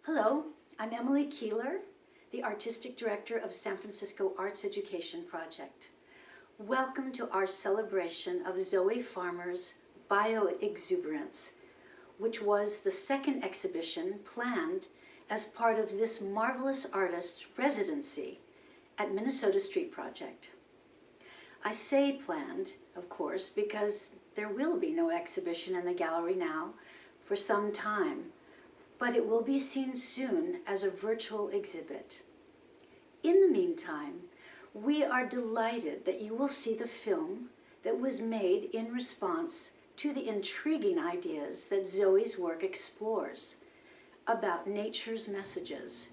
Hello, I'm Emily Keeler, the Artistic Director of San Francisco Arts Education Project. Welcome to our celebration of Zoe Farmer's Exuberance, which was the second exhibition planned as part of this marvelous artist residency at Minnesota Street Project. I say planned, of course, because there will be no exhibition in the gallery now for some time, but it will be seen soon as a virtual exhibit. In the meantime, we are delighted that you will see the film that was made in response to the intriguing ideas that Zoe's work explores about nature's messages,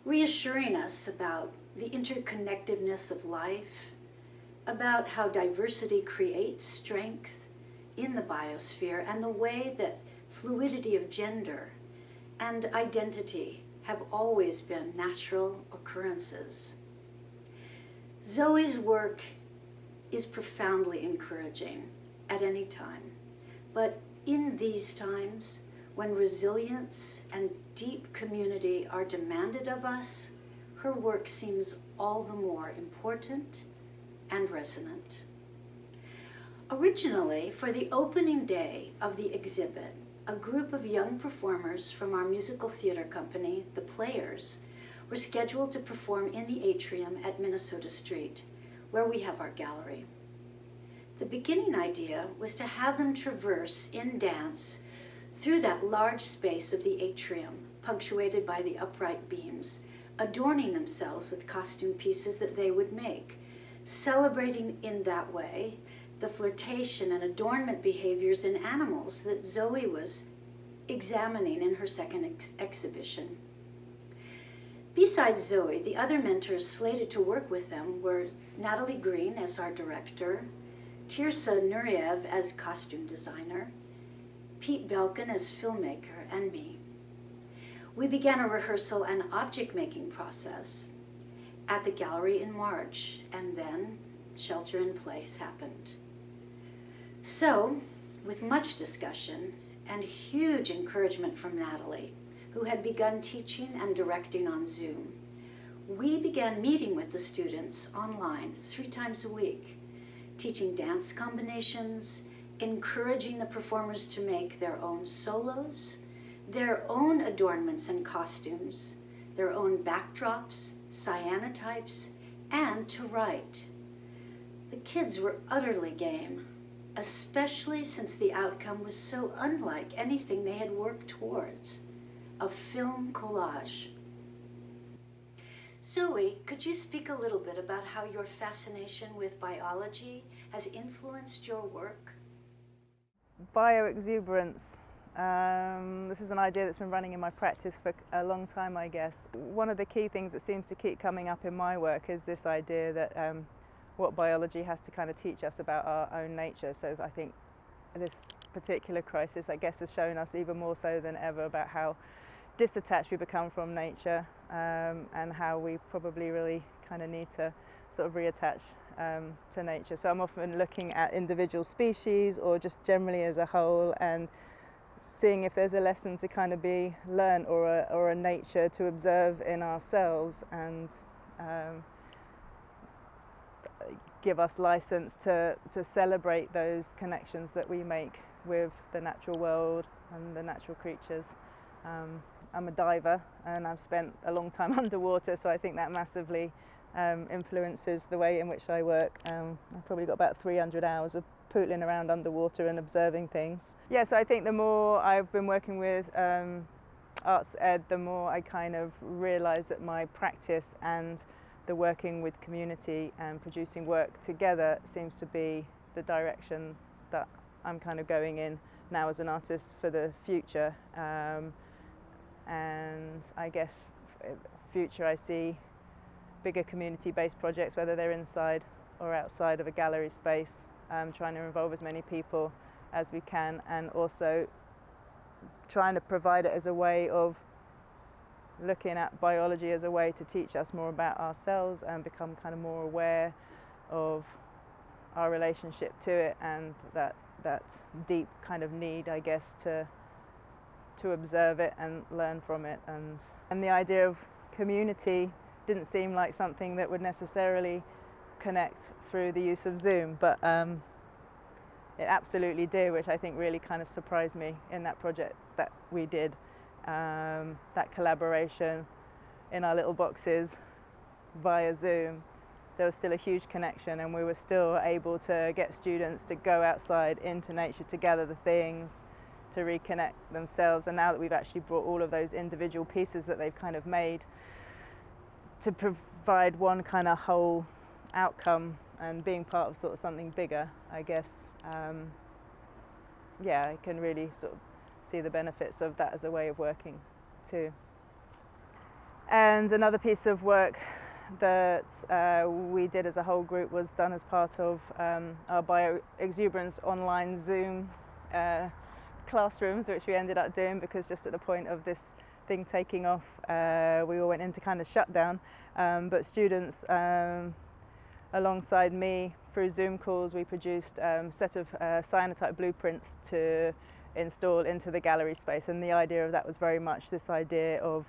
reassuring us about the interconnectedness of life, about how diversity creates strength in the biosphere, and the way that fluidity of gender and identity have always been natural occurrences. Zoe's work is profoundly encouraging at any time, but in these times, when resilience and deep community are demanded of us, her work seems all the more important and resonant. Originally, for the opening day of the exhibit, a group of young performers from our musical theater company, The Players, were scheduled to perform in the atrium at Minnesota Street, where we have our gallery. The beginning idea was to have them traverse in dance through that large space of the atrium, punctuated by the upright beams, adorning themselves with costume pieces that they would make, celebrating in that way the flirtation and adornment behaviors in animals that Zoe was examining in her second exhibition. Besides Zoe, the other mentors slated to work with them were Natalie Greene as art director, Tiersa Nureyev as costume designer, Pete Belkin as filmmaker, and me. We began a rehearsal and object-making process at the gallery in March, and then shelter in place happened. So, with much discussion and huge encouragement from Natalie, who had begun teaching and directing on Zoom, we began meeting with the students online 3 times a week, teaching dance combinations, encouraging the performers to make their own solos, their own adornments and costumes, their own backdrops, cyanotypes, and to write. The kids were utterly game, especially since the outcome was so unlike anything they had worked towards, a film collage. Zoe, could you speak a little bit about how your fascination with biology has influenced your work? Exuberance. This is an idea that's been running in my practice for a long time, I guess. One of the key things that seems to keep coming up in my work is this idea that what biology has to kind of teach us about our own nature. So I think this particular crisis, I guess, has shown us even more so than ever about how disattached we become from nature, and how we probably really kind of need to sort of reattach to nature. So I'm often looking at individual species or just generally as a whole and seeing if there's a lesson to kind of be learned or a nature to observe in ourselves, and give us license to celebrate those connections that we make with the natural world and the natural creatures. I'm a diver and I've spent a long time underwater, so I think that massively influences the way in which I work. I've probably got about 300 hours of pootling around underwater and observing things. Yeah, so I think the more I've been working with SFArtsED, the more I kind of realise that my practice and the working with community and producing work together seems to be the direction that I'm kind of going in now as an artist for the future. And I guess future I see bigger community-based projects, whether they're inside or outside of a gallery space, trying to involve as many people as we can, and also trying to provide it as a way of looking at biology as a way to teach us more about ourselves and become kind of more aware of our relationship to it, and that deep kind of need, I guess, to to observe it and learn from it. And the idea of community didn't seem like something that would necessarily connect through the use of Zoom, but it absolutely did, which I think really kind of surprised me in that project that we did. That collaboration in our little boxes via Zoom, there was still a huge connection, and we were still able to get students to go outside into nature to gather the things, to reconnect themselves. And now that we've actually brought all of those individual pieces that they've kind of made to provide one kind of whole outcome and being part of sort of something bigger, I guess, yeah, I can really sort of see the benefits of that as a way of working too. And another piece of work that we did as a whole group was done as part of our Exuberance online Zoom classrooms, which we ended up doing because just at the point of this thing taking off, we all went into kind of shutdown. But students alongside me through Zoom calls, we produced a set of cyanotype blueprints to install into the gallery space. And the idea of that was very much this idea of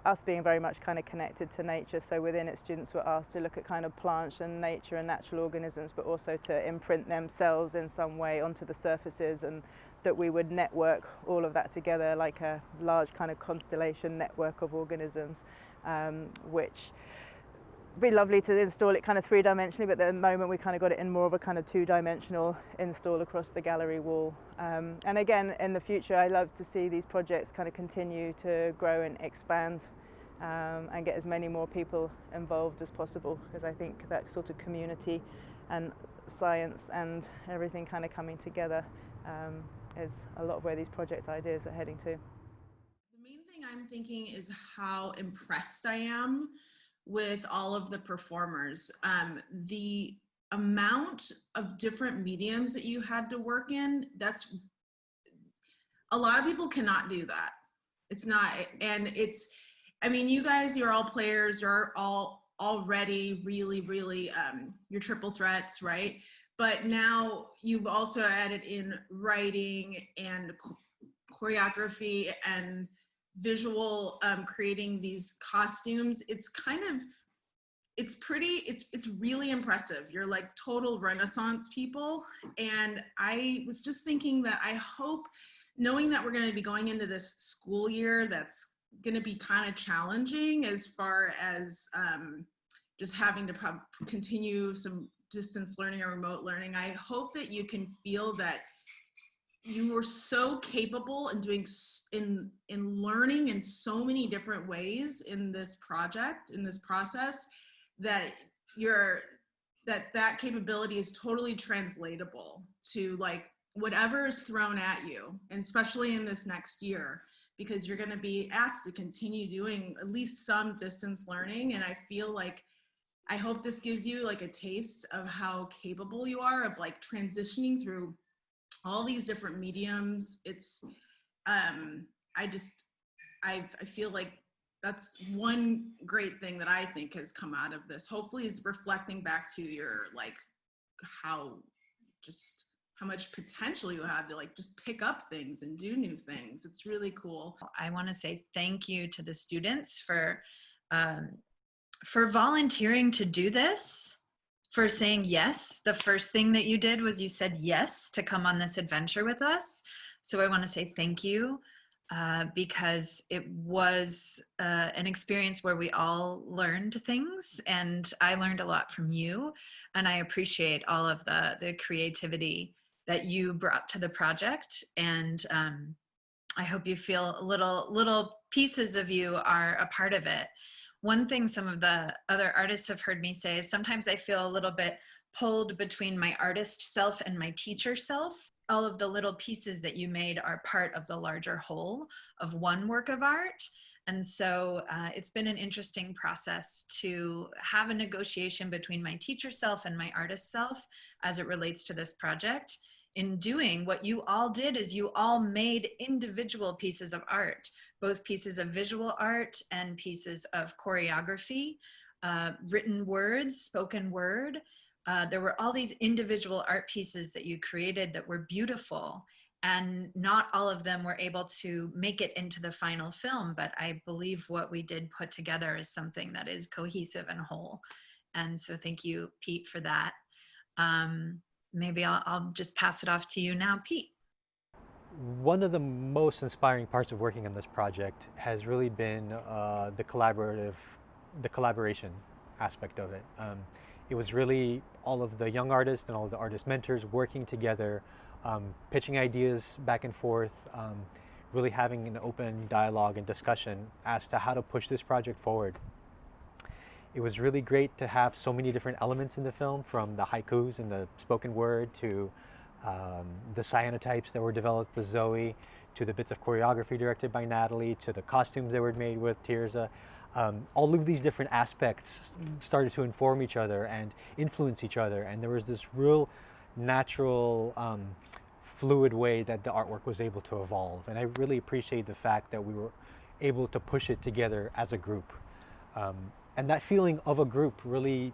us being very much kind of connected to nature. So within it, students were asked to look at kind of plants and nature and natural organisms, but also to imprint themselves in some way onto the surfaces, and that we would network all of that together like a large kind of constellation network of organisms, which would be lovely to install it kind of three-dimensionally, but at the moment we kind of got it in more of a kind of two-dimensional install across the gallery wall. And again, in the future, I love to see these projects kind of continue to grow and expand, and get as many more people involved as possible, because I think that sort of community and science and everything kind of coming together is a lot of where these project ideas are heading to. The main thing I'm thinking is how impressed I am with all of the performers. The amount of different mediums that you had to work in, that's, a lot of people cannot do that. It's not, and it's, I mean, you guys, you're all players, you're all already really, you're triple threats, right? But now you've also added in writing and choreography and visual, creating these costumes. It's kind of, it's really impressive. You're like total Renaissance people. And I was just thinking that I hope, knowing that we're going to be going into this school year that's going to be kind of challenging as far as just having to continue some distance learning or remote learning, I hope that you can feel that you were so capable in doing, in learning in so many different ways in this project, in this process, that that capability is totally translatable to like whatever is thrown at you, and especially in this next year, because you're going to be asked to continue doing at least some distance learning. And I feel like, I hope this gives you like a taste of how capable you are of like transitioning through all these different mediums. It's, I feel like that's one great thing that I think has come out of this. Hopefully is reflecting back to your, like, how much potential you have to like just pick up things and do new things. It's really cool. I want to say thank you to the students for volunteering to do this, for saying yes. The first thing that you did was you said yes to come on this adventure with us. So I want to say thank you, because it was an experience where we all learned things, and I learned a lot from you, and I appreciate all of the creativity that you brought to the project. And I hope you feel little pieces of you are a part of it. One thing some of the other artists have heard me say is sometimes I feel a little bit pulled between my artist self and my teacher self. All of the little pieces that you made are part of the larger whole of one work of art. And so it's been an interesting process to have a negotiation between my teacher self and my artist self as it relates to this project. In doing what you all did is you all made individual pieces of art, both pieces of visual art and pieces of choreography, written words, spoken word. There were all these individual art pieces that you created that were beautiful. And not all of them were able to make it into the final film, but I believe what we did put together is something that is cohesive and whole. And so thank you, Pete, for that. Maybe I'll just pass it off to you now, Pete. One of the most inspiring parts of working on this project has really been the collaboration aspect of it. It was really all of the young artists and all of the artist mentors working together, pitching ideas back and forth, really having an open dialogue and discussion as to how to push this project forward. It was really great to have so many different elements in the film, from the haikus and the spoken word to the cyanotypes that were developed with Zoe, to the bits of choreography directed by Natalie, to the costumes that were made with Tiersa. All of these different aspects started to inform each other and influence each other, and there was this real natural, fluid way that the artwork was able to evolve. And I really appreciate the fact that we were able to push it together as a group. And that feeling of a group really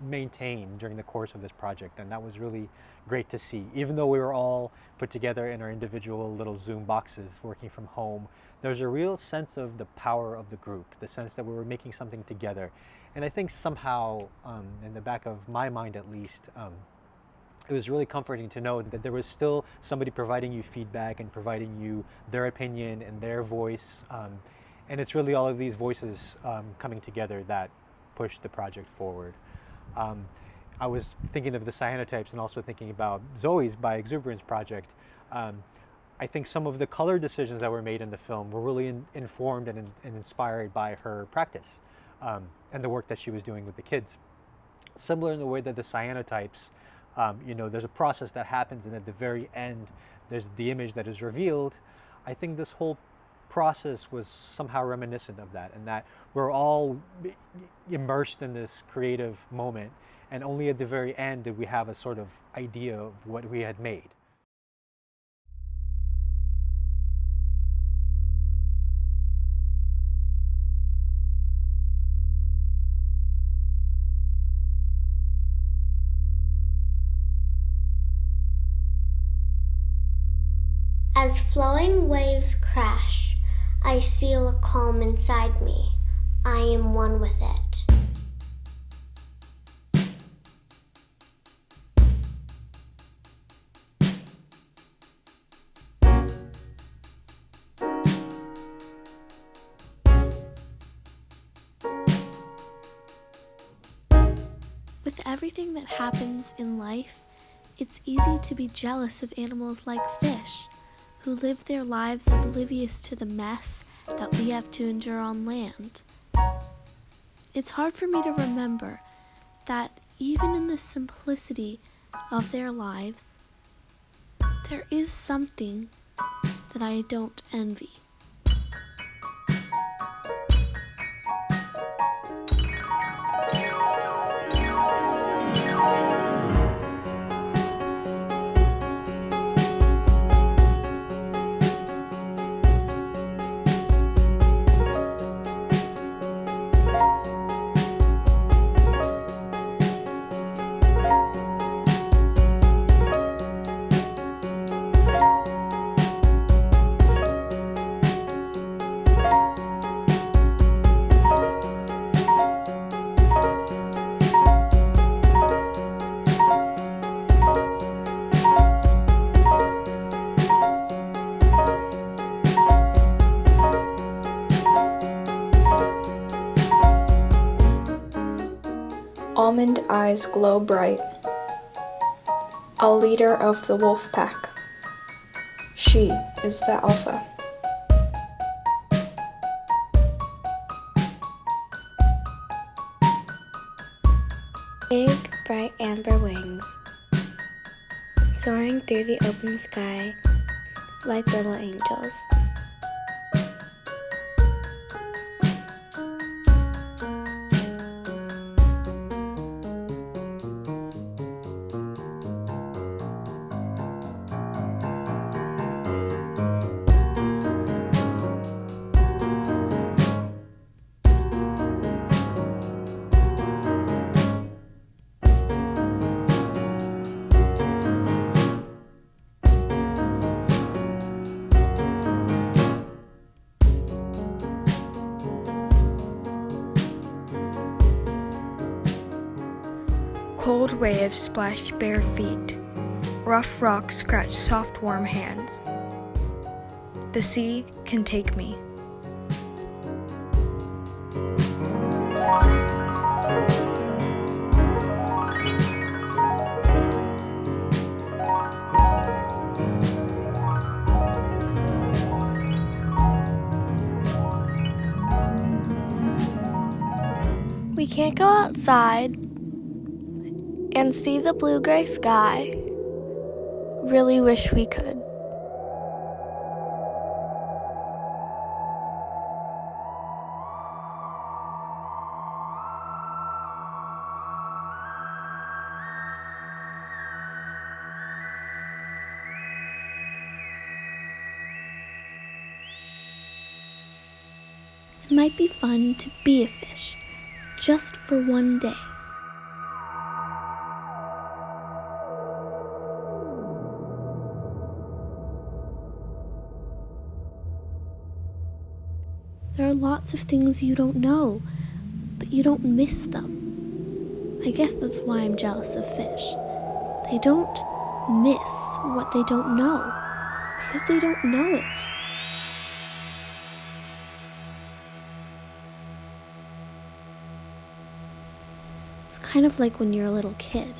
maintained during the course of this project, and that was really great to see. Even though we were all put together in our individual little Zoom boxes working from home, there's a real sense of the power of the group, the sense that we were making something together. And I think somehow, in the back of my mind at least, it was really comforting to know that there was still somebody providing you feedback and providing you their opinion and their voice. And it's really all of these voices coming together that pushed the project forward. I was thinking of the cyanotypes and also thinking about Zoe's by Exuberance project. I think some of the color decisions that were made in the film were really informed and inspired by her practice and the work that she was doing with the kids. Similar in the way that the cyanotypes, there's a process that happens, and at the very end, there's the image that is revealed. I think this whole process was somehow reminiscent of that, and that we're all immersed in this creative moment, and only at the very end did we have a sort of idea of what we had made. As flowing waves crash, I feel a calm inside me. I am one with it. With everything that happens in life, it's easy to be jealous of animals like fish, who live their lives oblivious to the mess that we have to endure on land. It's hard for me to remember that even in the simplicity of their lives, there is something that I don't envy. Almond eyes glow bright. A leader of the wolf pack. She is the alpha. Big, bright amber wings, soaring through the open sky like little angels. Cold waves splash bare feet. Rough rocks scratch soft, warm hands. The sea can take me. We can't go outside and see the blue-gray sky. Really wish we could. It might be fun to be a fish, just for one day. There are lots of things you don't know, but you don't miss them. I guess that's why I'm jealous of fish. They don't miss what they don't know, because they don't know it. It's kind of like when you're a little kid.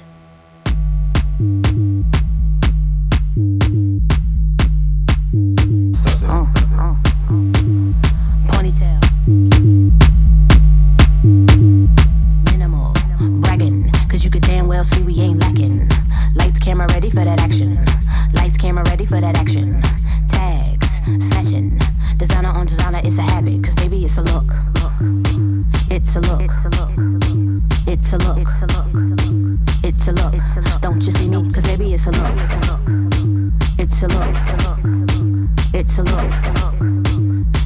Ponytail. Minimal. Bragging, cause you could damn well see we ain't lacking. Lights, camera, ready for that action. Lights, camera, ready for that action. Tags, snatching. Designer on designer, it's a habit, cause baby, it's a look. It's a look. It's a look. It's a look. Don't you see me? Cause baby, it's a look. It's a look. It's a look.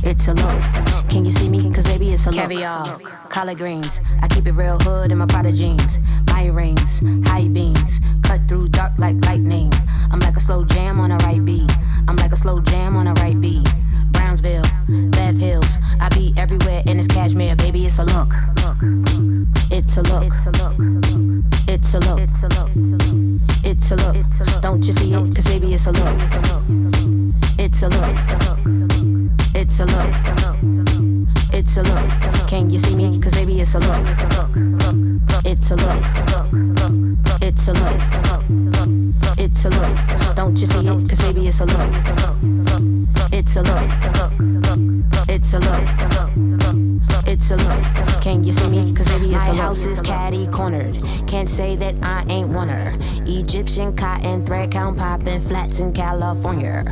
It's a look. Can you see me? Cause baby, it's a look. Caviar, collard greens. I keep it real hood in my Prada jeans. My rings, high beams. Cut through dark like lightning. I'm like a slow jam on a right beat. I'm like a slow jam on a right beat. Brownsville, Bev Hills. I be everywhere in this cashmere. Baby, it's a look. It's a look. It's a look. It's a look. Don't you see it? Cause baby, it's a look. It's a look. It's a look. It's a look. Can you see me? Cause baby, it's a look. It's a look. It's a look. It's a look. Don't you see it? Cause baby, it's a look. It's a look. It's a look. It's a look. Can you see me? Cause baby, it's a look. My house is catty cornered. Can't say that I ain't one her. Egyptian cotton thread count popping flats in California.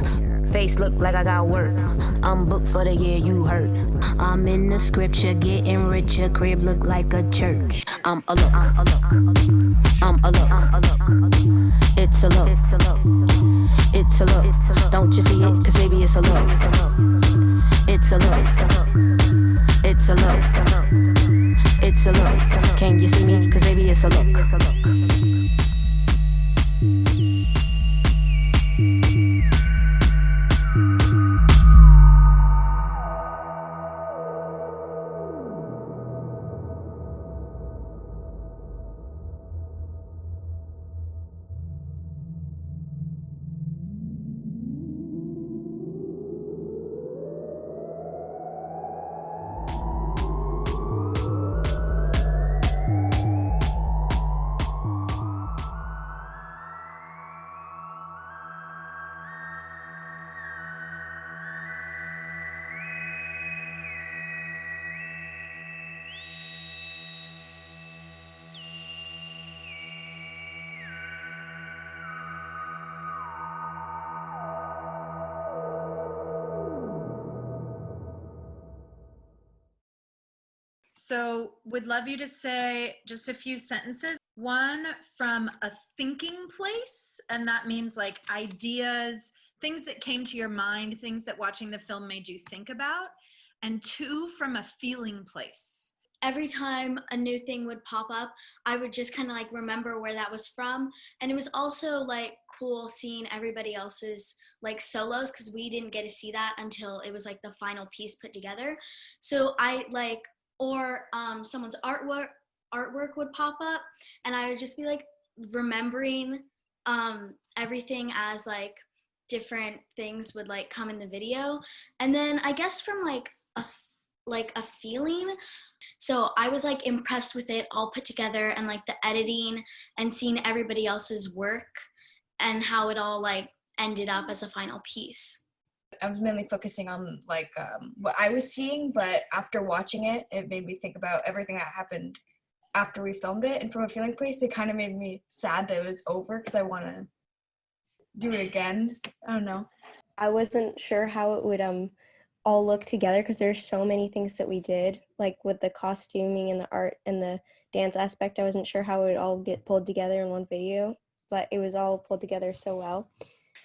Face look like I got work. I'm booked for the year, you heard. I'm in the scripture, getting richer. Crib look like a church. I'm a look. I'm a look. It's a look. It's a look. Don't you see it? Cause baby, it's a look. It's a look. It's a look. It's a look. Can you see me? Cause baby, it's a look. So would love you to say just a few sentences. One from a thinking place, and that means like ideas, things that came to your mind, things that watching the film made you think about. And two from a feeling place. Every time a new thing would pop up, I would just kind of like remember where that was from. And it was also like cool seeing everybody else's like solos, because we didn't get to see that until it was like the final piece put together. So I like, or someone's artwork would pop up, and I would just be like, remembering everything as like different things would like come in the video. And then I guess from like a feeling, so I was like impressed with it all put together, and like the editing and seeing everybody else's work and how it all like ended up as a final piece. I was mainly focusing on like what I was seeing, but after watching it, it made me think about everything that happened after we filmed it. And from a feeling place, it kind of made me sad that it was over because I want to do it again. I don't know. I wasn't sure how it would all look together because there's so many things that we did, like with the costuming and the art and the dance aspect. I wasn't sure how it would all get pulled together in one video, but it was all pulled together so well.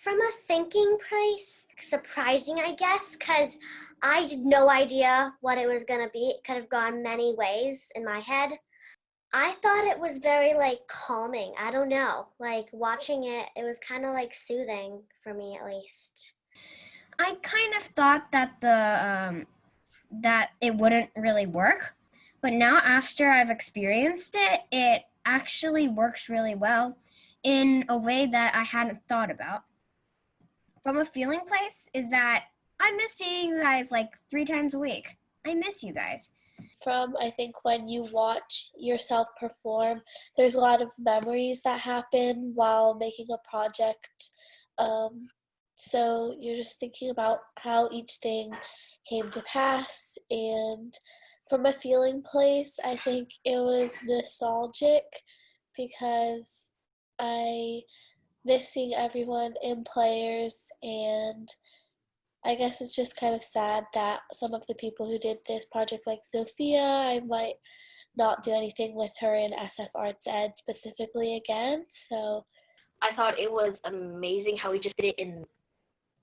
From a thinking place, surprising, I guess, because I had no idea what it was going to be. It could have gone many ways in my head. I thought it was very, like, calming. I don't know. Like, watching it, it was kind of, like, soothing for me, at least. I kind of thought that that it wouldn't really work. But now after I've experienced it, it actually works really well in a way that I hadn't thought about. From a feeling place is that I miss seeing you guys like 3 times a week. I miss you guys. From, I think, when you watch yourself perform, there's a lot of memories that happen while making a project. So you're just thinking about how each thing came to pass. And from a feeling place, I think it was nostalgic because I miss seeing everyone in players, and I guess it's just kind of sad that some of the people who did this project, like Sophia, I might not do anything with her in SFArtsED specifically again. So I thought it was amazing how we just did it in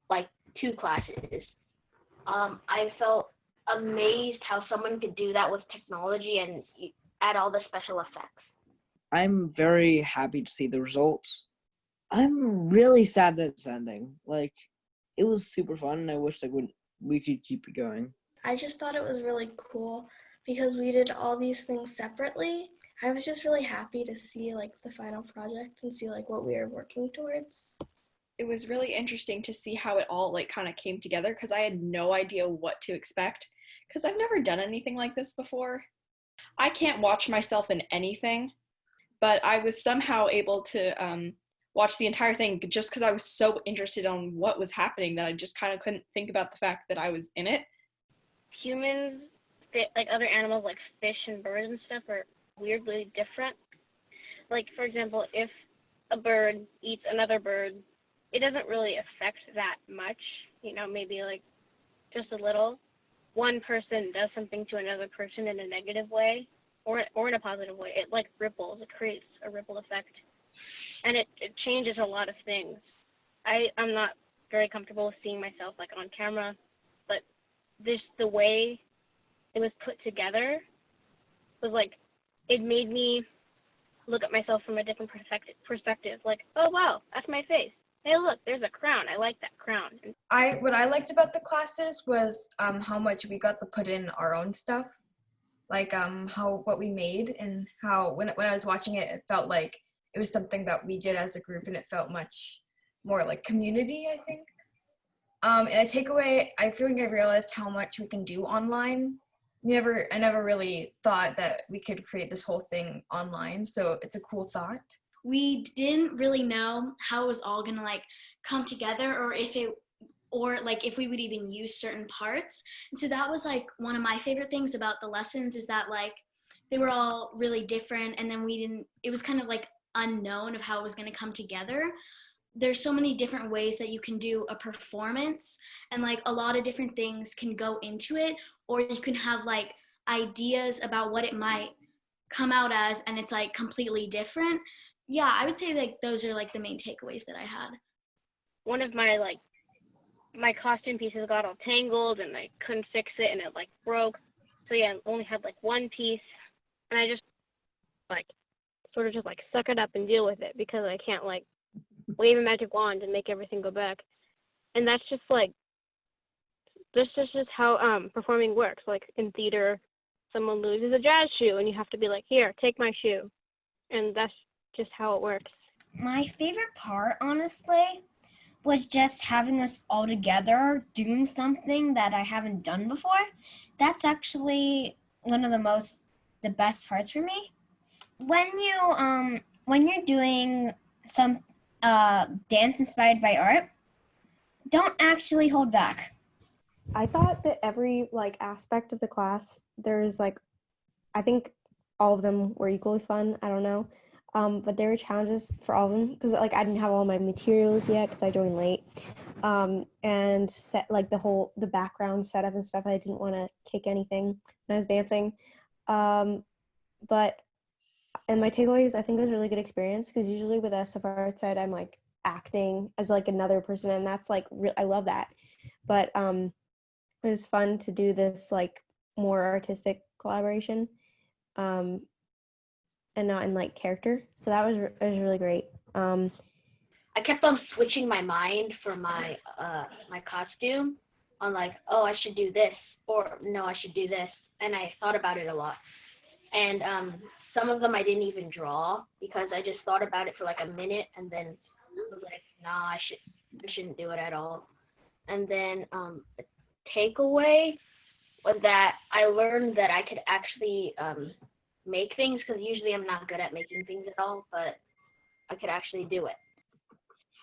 like 2 classes. I felt amazed how someone could do that with technology and add all the special effects. I'm very happy to see the results. I'm really sad that it's ending. Like, it was super fun, and I wish we could keep it going. I just thought it was really cool because we did all these things separately. I was just really happy to see like the final project and see like what we are working towards. It was really interesting to see how it all like kind of came together because I had no idea what to expect because I've never done anything like this before. I can't watch myself in anything, but I was somehow able to watch the entire thing just because I was so interested on what was happening that I just kind of couldn't think about the fact that I was in it. Humans, like other animals like fish and birds and stuff, are weirdly different. Like, for example, if a bird eats another bird, it doesn't really affect that much, maybe like just a little. One person does something to another person in a negative way or in a positive way. It like ripples, it creates a ripple effect. And it changes a lot of things. I'm not very comfortable with seeing myself like on camera, but the way it was put together was like, it made me look at myself from a different perspective. Like, oh wow, that's my face. Hey look, there's a crown. I like that crown. What I liked about the classes was how much we got to put in our own stuff. Like what we made, and how when I was watching it, it felt like it was something that we did as a group, and it felt much more like community, I think. And a takeaway, I feel like I realized how much we can do online. I never really thought that we could create this whole thing online, so it's a cool thought. We didn't really know how it was all gonna like come together, or if we would even use certain parts. And so that was like one of my favorite things about the lessons, is that like they were all really different, and then it was kind of like unknown of how it was going to come together. There's so many different ways that you can do a performance, and like a lot of different things can go into it, or you can have like ideas about what it might come out as, and it's like completely different. Yeah, I would say like those are like the main takeaways that I had. One of my costume pieces got all tangled, and I couldn't fix it, and it like broke. So yeah, I only had like one piece, and I just like sort of just like suck it up and deal with it, because I can't like wave a magic wand and make everything go back. And that's just like, this is just how performing works. Like in theater, someone loses a jazz shoe and you have to be like, here, take my shoe. And that's just how it works? My favorite part, honestly, was just having us all together doing something that I haven't done before. That's actually one of the best parts for me. When you're doing some dance inspired by art, don't actually hold back. I thought that every aspect of the class, there's I think all of them were equally fun. I don't know. But there were challenges for all of them because I didn't have all my materials yet because I joined late. And set the background setup and stuff. I didn't want to kick anything when I was dancing. But and my takeaways, I think it was a really good experience because usually with SFArtsED, I'm acting as another person, and that's I love that. But it was fun to do this more artistic collaboration. And not in character, so that was really great. I kept on switching my mind for my my costume on oh, I should do this, or no, I should do this, and I thought about it a lot. And some of them I didn't even draw because I just thought about it for a minute and then was nah, I shouldn't do it at all. And then a takeaway was that I learned that I could actually make things, because usually I'm not good at making things at all, but I could actually do it.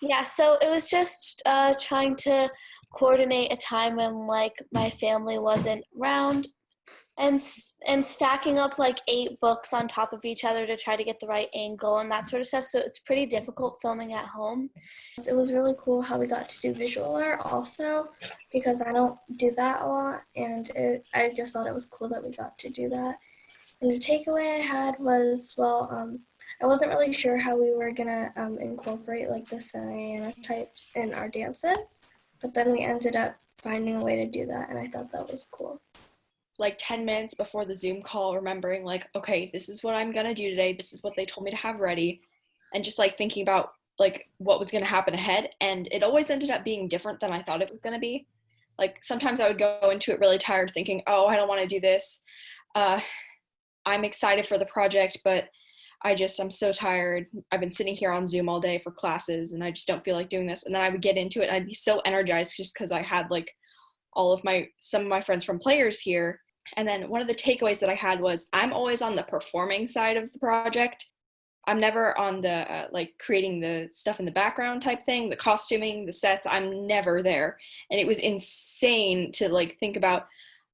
Yeah, so it was just trying to coordinate a time when my family wasn't around, and stacking up 8 books on top of each other to try to get the right angle and that sort of stuff. So it's pretty difficult filming at home. It was really cool how we got to do visual art also, because I don't do that a lot, and I just thought it was cool that we got to do that. And the takeaway I had was, I wasn't really sure how we were gonna incorporate the cyanotypes in our dances, but then we ended up finding a way to do that, and I thought that was cool. 10 minutes before the Zoom call, remembering okay, this is what I'm gonna do today. This is what they told me to have ready, and just thinking about what was gonna happen ahead. And it always ended up being different than I thought it was gonna be. Sometimes I would go into it really tired, thinking, oh, I don't want to do this. I'm excited for the project, but I'm so tired. I've been sitting here on Zoom all day for classes, and I just don't feel like doing this. And then I would get into it, and I'd be so energized just because I had some of my friends from Players here. And then one of the takeaways that I had was I'm always on the performing side of the project. I'm never on the creating the stuff in the background type thing, the costuming, the sets. I'm never there. And it was insane to think about,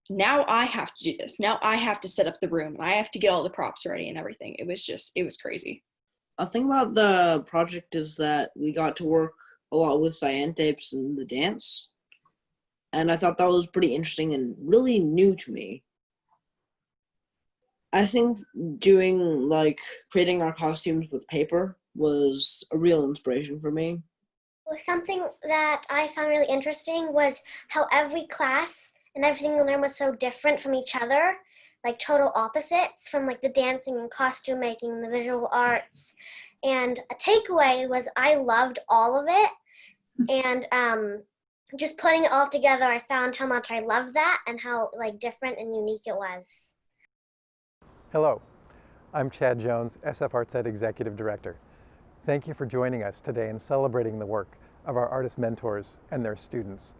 now I have to do this. Now I have to set up the room. I have to get all the props ready and everything. It was crazy. A thing about the project is that we got to work a lot with cyanotypes and the dance. And I thought that was pretty interesting and really new to me. I think doing creating our costumes with paper was a real inspiration for me. Something that I found really interesting was how every class and everything we learned was so different from each other, total opposites from the dancing and costume making and the visual arts. And a takeaway was I loved all of it, and just putting it all together, I found how much I loved that and how different and unique it was. Hello, I'm Chad Jones, SFArtsED Executive Director. Thank you for joining us today and celebrating the work of our artist mentors and their students.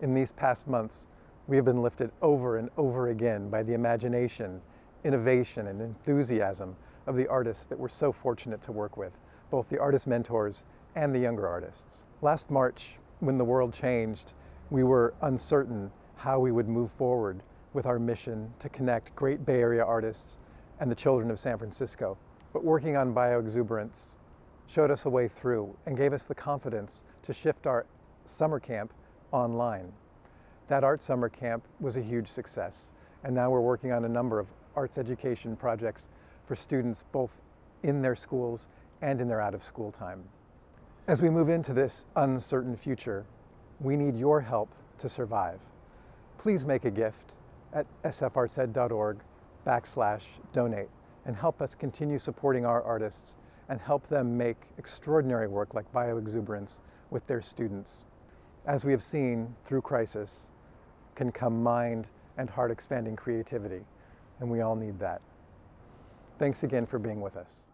In these past months, we have been lifted over and over again by the imagination, innovation, and enthusiasm of the artists that we're so fortunate to work with, both the artist mentors and the younger artists. Last March, when the world changed, we were uncertain how we would move forward with our mission to connect great Bay Area artists and the children of San Francisco. But working on Exuberance showed us a way through and gave us the confidence to shift our summer camp online. That art summer camp was a huge success, and now we're working on a number of arts education projects for students both in their schools and in their out-of-school time. As we move into this uncertain future, we need your help to survive. Please make a gift at sfartsed.org/donate and help us continue supporting our artists and help them make extraordinary work like Exuberance with their students. As we have seen through crisis, can come mind and heart expanding creativity, and we all need that. Thanks again for being with us.